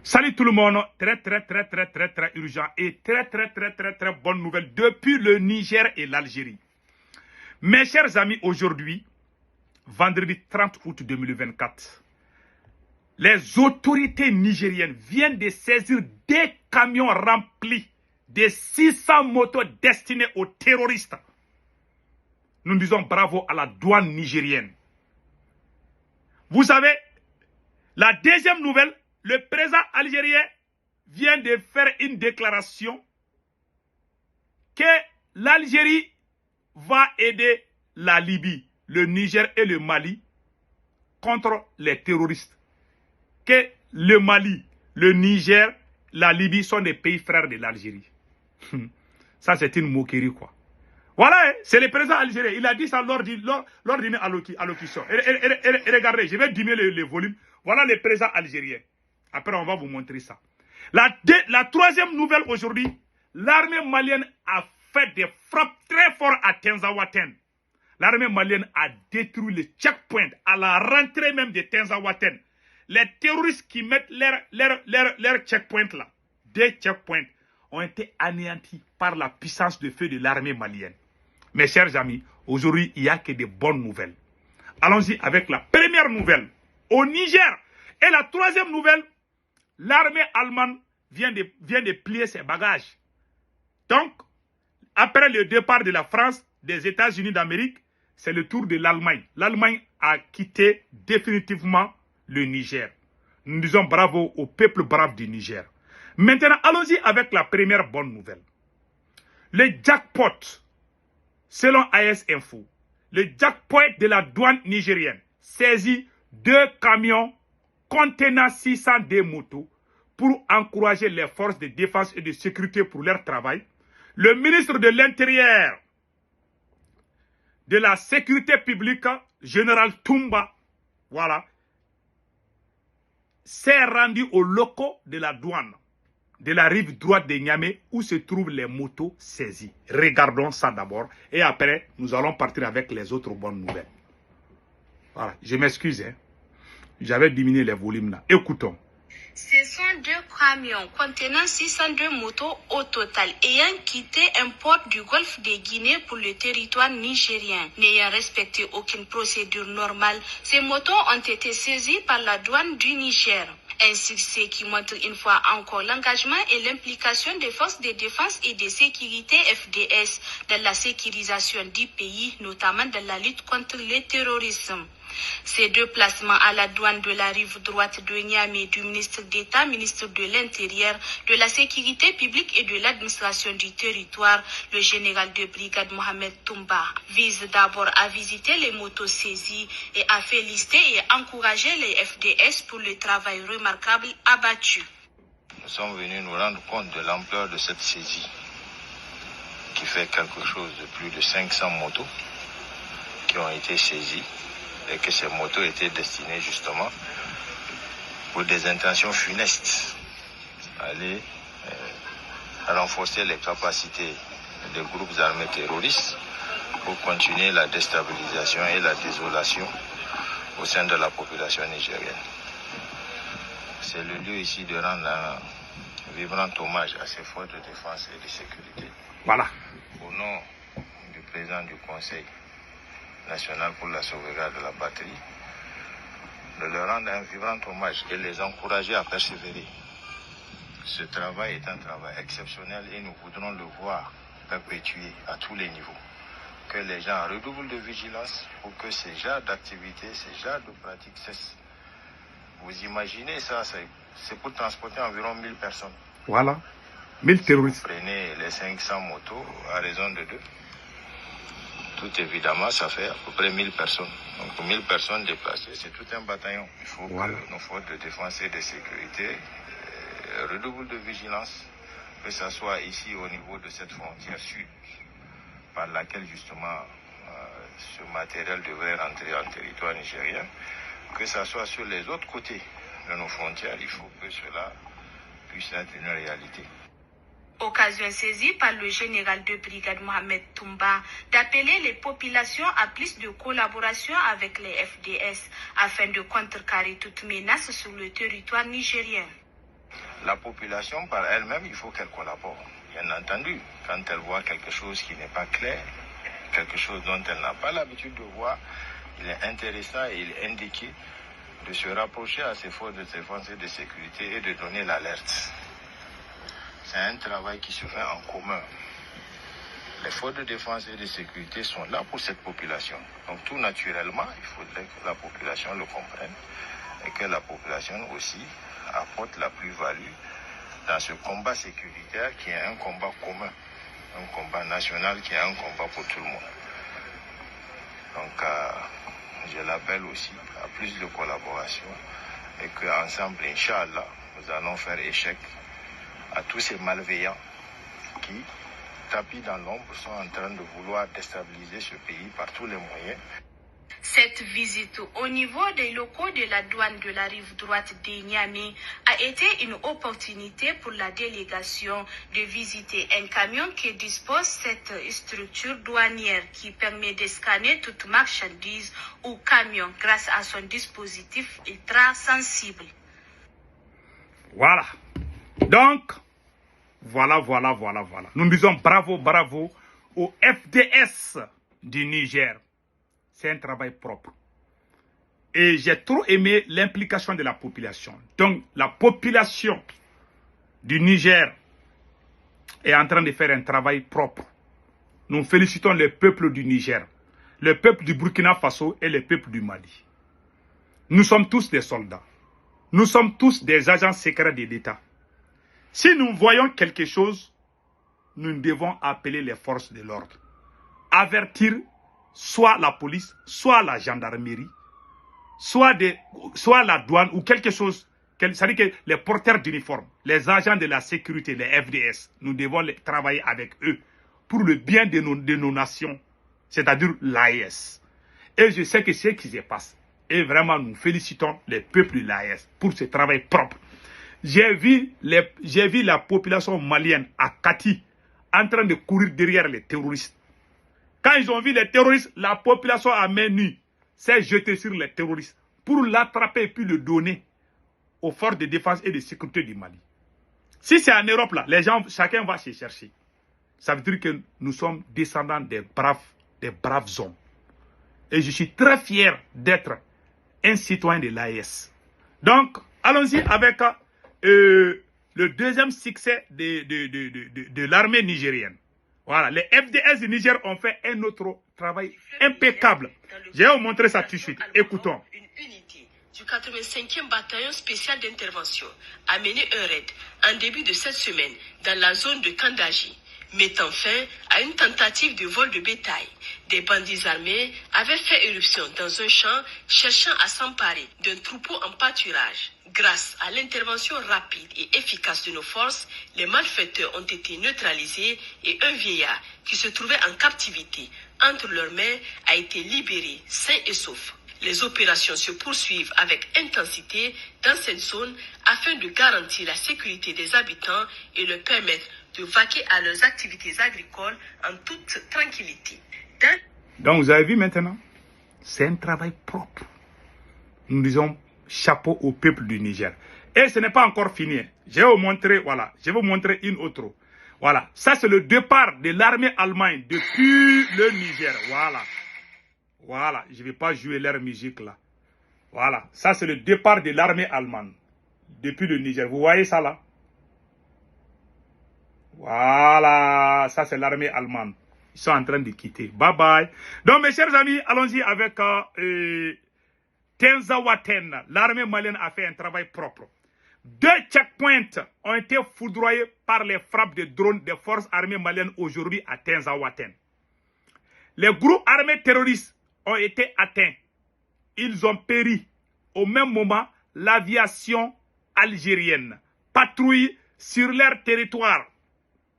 Salut tout le monde, très urgent et très bonne nouvelle depuis le Niger et l'Algérie. Mes chers amis, aujourd'hui, vendredi 30 août 2024, les autorités nigériennes viennent de saisir des camions remplis de 600 motos destinées aux terroristes. Nous disons bravo à la douane nigérienne. Vous savez, la deuxième nouvelle, le président algérien vient de faire une déclaration que l'Algérie va aider la Libye, le Niger et le Mali contre les terroristes. Que le Mali, le Niger, la Libye sont des pays frères de l'Algérie. Ça, c'est une moquerie, quoi. Voilà, c'est le président algérien. Il a dit ça lors d'une allocution. Et regardez, je vais diminuer le volume. Voilà le président algérien. Après, on va vous montrer ça. La troisième nouvelle aujourd'hui, l'armée malienne a fait des frappes très fortes à Tenzawaten. L'armée malienne a détruit le checkpoint à la rentrée même de Tenzawaten. Les terroristes qui mettent leur checkpoint là, des checkpoints, ont été anéantis par la puissance de feu de l'armée malienne. Mes chers amis, aujourd'hui, il n'y a que de bonnes nouvelles. Allons-y avec la première nouvelle. Au Niger. Et la troisième nouvelle, l'armée allemande vient de plier ses bagages. Donc, après le départ de la France, des États-Unis d'Amérique, c'est le tour de l'Allemagne. L'Allemagne a quitté définitivement le Niger. Nous disons bravo au peuple brave du Niger. Maintenant, allons-y avec la première bonne nouvelle. Le jackpot, selon AS Info, le jackpot de la douane nigérienne saisit 2 camions contenant 602 motos pour encourager les forces de défense et de sécurité pour leur travail. Le ministre de l'Intérieur, de la Sécurité publique, général Toumba, voilà, s'est rendu aux locaux de la douane de la rive droite de Niamey où se trouvent les motos saisies. Regardons ça d'abord et après nous allons partir avec les autres bonnes nouvelles. Voilà, je m'excuse, hein. J'avais diminué les volumes là. Écoutons. Ce sont 2 camions contenant 602 motos au total ayant quitté un port du golfe de Guinée pour le territoire nigérien. N'ayant respecté aucune procédure normale, ces motos ont été saisies par la douane du Niger. Un succès qui montre une fois encore l'engagement et l'implication des forces de défense et de sécurité FDS dans la sécurisation du pays, notamment dans la lutte contre le terrorisme. Ces 2 placements à la douane de la rive droite de Niamey du ministre d'État, ministre de l'Intérieur, de la Sécurité publique et de l'administration du territoire, le général de brigade Mohamed Toumba, vise d'abord à visiter les motos saisies et à féliciter et encourager les FDS pour le travail remarquable abattu. Nous sommes venus nous rendre compte de l'ampleur de cette saisie qui fait quelque chose de plus de 500 motos qui ont été saisies et que ces motos étaient destinées justement pour des intentions funestes, aller renforcer les capacités des groupes armés terroristes pour continuer la déstabilisation et la désolation au sein de la population nigérienne. C'est le lieu ici de rendre un vibrant hommage à ces forces de défense et de sécurité. Voilà. Au nom du président du Conseil national pour la sauvegarde de la patrie, de leur rendre un vibrant hommage et les encourager à persévérer. Ce travail est un travail exceptionnel et nous voudrons le voir perpétuer à tous les niveaux. Que les gens redoublent de vigilance pour que ces genres d'activités, ces genres de pratiques cessent. Vous imaginez ça, c'est pour transporter environ 1000 personnes. Voilà, 1000 terroristes. Vous prenez les 500 motos à raison de 2. Tout évidemment, ça fait à peu près 1000 personnes. Donc 1000 personnes déplacées, c'est tout un bataillon. Il faut que nos forces de défense et de sécurité redoublent de vigilance, que ce soit ici au niveau de cette frontière sud, par laquelle justement ce matériel devrait rentrer en territoire nigérien, que ce soit sur les autres côtés de nos frontières, il faut que cela puisse être une réalité. Occasion saisie par le général de brigade Mohamed Toumba d'appeler les populations à plus de collaboration avec les FDS afin de contrecarrer toute menace sur le territoire nigérien. La population par elle-même, il faut qu'elle collabore. Bien entendu, quand elle voit quelque chose qui n'est pas clair, quelque chose dont elle n'a pas l'habitude de voir, il est intéressant et il est indiqué de se rapprocher à ces forces de défense et de sécurité et de donner l'alerte. C'est un travail qui se fait en commun. Les forces de défense et de sécurité sont là pour cette population. Donc tout naturellement, il faudrait que la population le comprenne et que la population aussi apporte la plus-value dans ce combat sécuritaire qui est un combat commun, un combat national qui est un combat pour tout le monde. Donc je l'appelle aussi à plus de collaboration et qu'ensemble, Inch'Allah, nous allons faire échec à tous ces malveillants qui, tapis dans l'ombre, sont en train de vouloir déstabiliser ce pays par tous les moyens. Cette visite au niveau des locaux de la douane de la rive droite de Niamey a été une opportunité pour la délégation de visiter un camion qui dispose cette structure douanière qui permet de scanner toute marchandise ou camion grâce à son dispositif ultra sensible. Voilà. Donc, voilà. Nous disons bravo au FDS du Niger. C'est un travail propre. Et j'ai trop aimé l'implication de la population. Donc, la population du Niger est en train de faire un travail propre. Nous félicitons le peuple du Niger, le peuple du Burkina Faso et le peuple du Mali. Nous sommes tous des soldats. Nous sommes tous des agents secrets de l'État. Si nous voyons quelque chose, nous devons appeler les forces de l'ordre. Avertir soit la police, soit la gendarmerie, soit la douane ou quelque chose. C'est-à-dire que les porteurs d'uniforme, les agents de la sécurité, les FDS, nous devons travailler avec eux pour le bien de nos nations, c'est-à-dire l'AES. Et je sais que c'est ce qui se passe. Et vraiment, nous félicitons les peuples de l'AES pour ce travail propre. J'ai vu la population malienne à Kati en train de courir derrière les terroristes. Quand ils ont vu les terroristes, la population à main nue s'est jetée sur les terroristes pour l'attraper et puis le donner aux forces de défense et de sécurité du Mali. Si c'est en Europe, là, les gens, chacun va se chercher. Ça veut dire que nous sommes descendants des braves hommes. Et je suis très fier d'être un citoyen de l'AES. Donc, allons-y avec le deuxième succès de l'armée nigérienne. Voilà, les FDS du Niger ont fait un autre travail impeccable. Je vais vous montrer ça tout de suite. Écoutons. Une unité du 85e bataillon spécial d'intervention a mené un raid en début de cette semaine dans la zone de Kandaji, mettant fin à une tentative de vol de bétail. Des bandits armés avaient fait éruption dans un champ cherchant à s'emparer d'un troupeau en pâturage. Grâce à l'intervention rapide et efficace de nos forces, les malfaiteurs ont été neutralisés et un vieillard qui se trouvait en captivité entre leurs mains a été libéré sain et sauf. Les opérations se poursuivent avec intensité dans cette zone afin de garantir la sécurité des habitants et leur permettre de vaquer à leurs activités agricoles en toute tranquillité. Donc vous avez vu maintenant, c'est un travail propre. Nous disons chapeau au peuple du Niger. Et ce n'est pas encore fini. Je vais vous montrer, voilà, je vais vous montrer une autre. Voilà, ça c'est le départ de l'armée allemande depuis le Niger. Voilà, je ne vais pas jouer leur musique là. Voilà, ça c'est le départ de l'armée allemande depuis le Niger. Vous voyez ça là? Voilà, ça c'est l'armée allemande. Ils sont en train de quitter. Bye bye. Donc mes chers amis, allons-y avec Tenzawaten. L'armée malienne a fait un travail propre. 2 checkpoints ont été foudroyés par les frappes de drones des forces armées maliennes aujourd'hui à Tenzawaten. Les groupes armés terroristes ont été atteints. Ils ont péri. Au même moment, l'aviation algérienne patrouille sur leur territoire.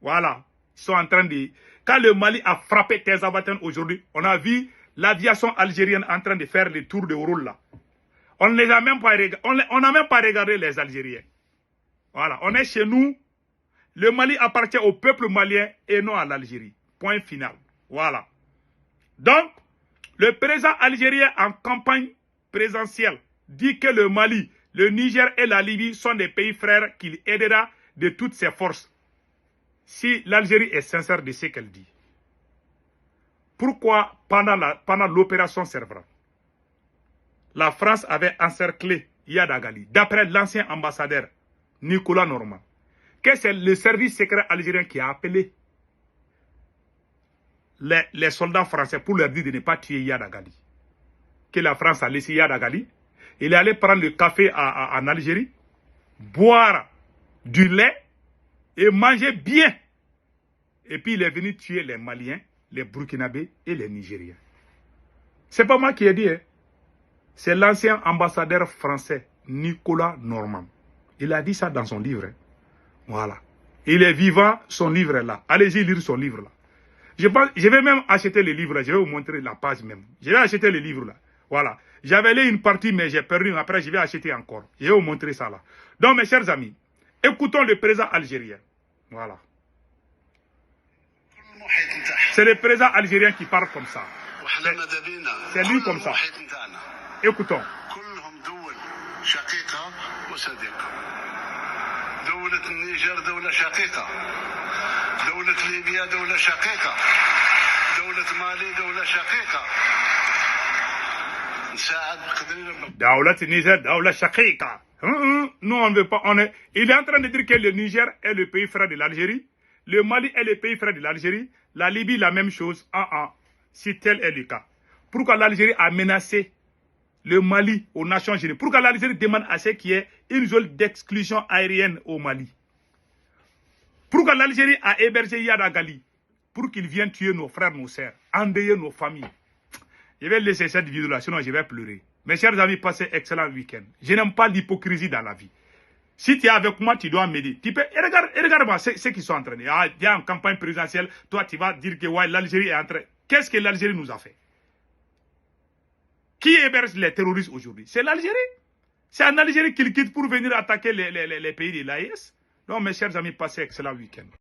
Voilà. Ils sont en train de... Quand le Mali a frappé Tenzawaten aujourd'hui, on a vu l'aviation algérienne en train de faire le tour de rôle là. On n'a même pas regardé les Algériens. Voilà. On est chez nous. Le Mali appartient au peuple malien et non à l'Algérie. Point final. Voilà. Donc, le président algérien en campagne présidentielle dit que le Mali, le Niger et la Libye sont des pays frères qu'il aidera de toutes ses forces. Si l'Algérie est sincère de ce qu'elle dit. Pourquoi pendant l'opération Cervera, la France avait encerclé Yadagali, d'après l'ancien ambassadeur Nicolas Normand, que c'est le service secret algérien qui a appelé les soldats français pour leur dire de ne pas tuer Yadagali. Que la France a laissé Yadagali. Il est allé prendre le café en Algérie, boire du lait et manger bien. Et puis il est venu tuer les Maliens, les Burkinabés et les Nigériens. C'est pas moi qui ai dit, hein. C'est l'ancien ambassadeur français, Nicolas Normand. Il a dit ça dans son livre. Hein. Voilà. Il est vivant, son livre est là. Allez-y lire son livre là. Je vais même acheter le livre là. Je vais vous montrer la page même. Je vais acheter le livre là. Voilà. J'avais lu une partie, mais j'ai perdu. Après, je vais acheter encore. Je vais vous montrer ça là. Donc, mes chers amis, écoutons le président algérien. Voilà. C'est le président algérien qui parle comme ça. C'est lui comme ça. Écoutons. Daoulat Niger, Daoulat Shakika. Nous, on ne veut pas. Il est en train de dire que le Niger est le pays frère de l'Algérie. Le Mali est le pays frère de l'Algérie. La Libye, la même chose. Si tel est le cas. Pourquoi l'Algérie a menacé le Mali aux Nations Unies? Pourquoi l'Algérie demande à ce qu'il y ait une zone d'exclusion aérienne au Mali? Pourquoi l'Algérie a hébergé Yadagali? Pour qu'il vienne tuer nos frères, nos sœurs, endeuiller nos familles. Je vais laisser cette vidéo-là, sinon je vais pleurer. Mes chers amis, passez un excellent week-end. Je n'aime pas l'hypocrisie dans la vie. Si tu es avec moi, tu dois m'aider. Regarde-moi ce qu'ils sont en train de dire. Il y a une campagne présidentielle, toi tu vas dire que ouais, l'Algérie est en train... Qu'est-ce que l'Algérie nous a fait? Qui héberge les terroristes aujourd'hui? C'est l'Algérie. C'est en Algérie qu'ils quittent pour venir attaquer les pays de l'AES. Donc mes chers amis, passez un excellent week-end.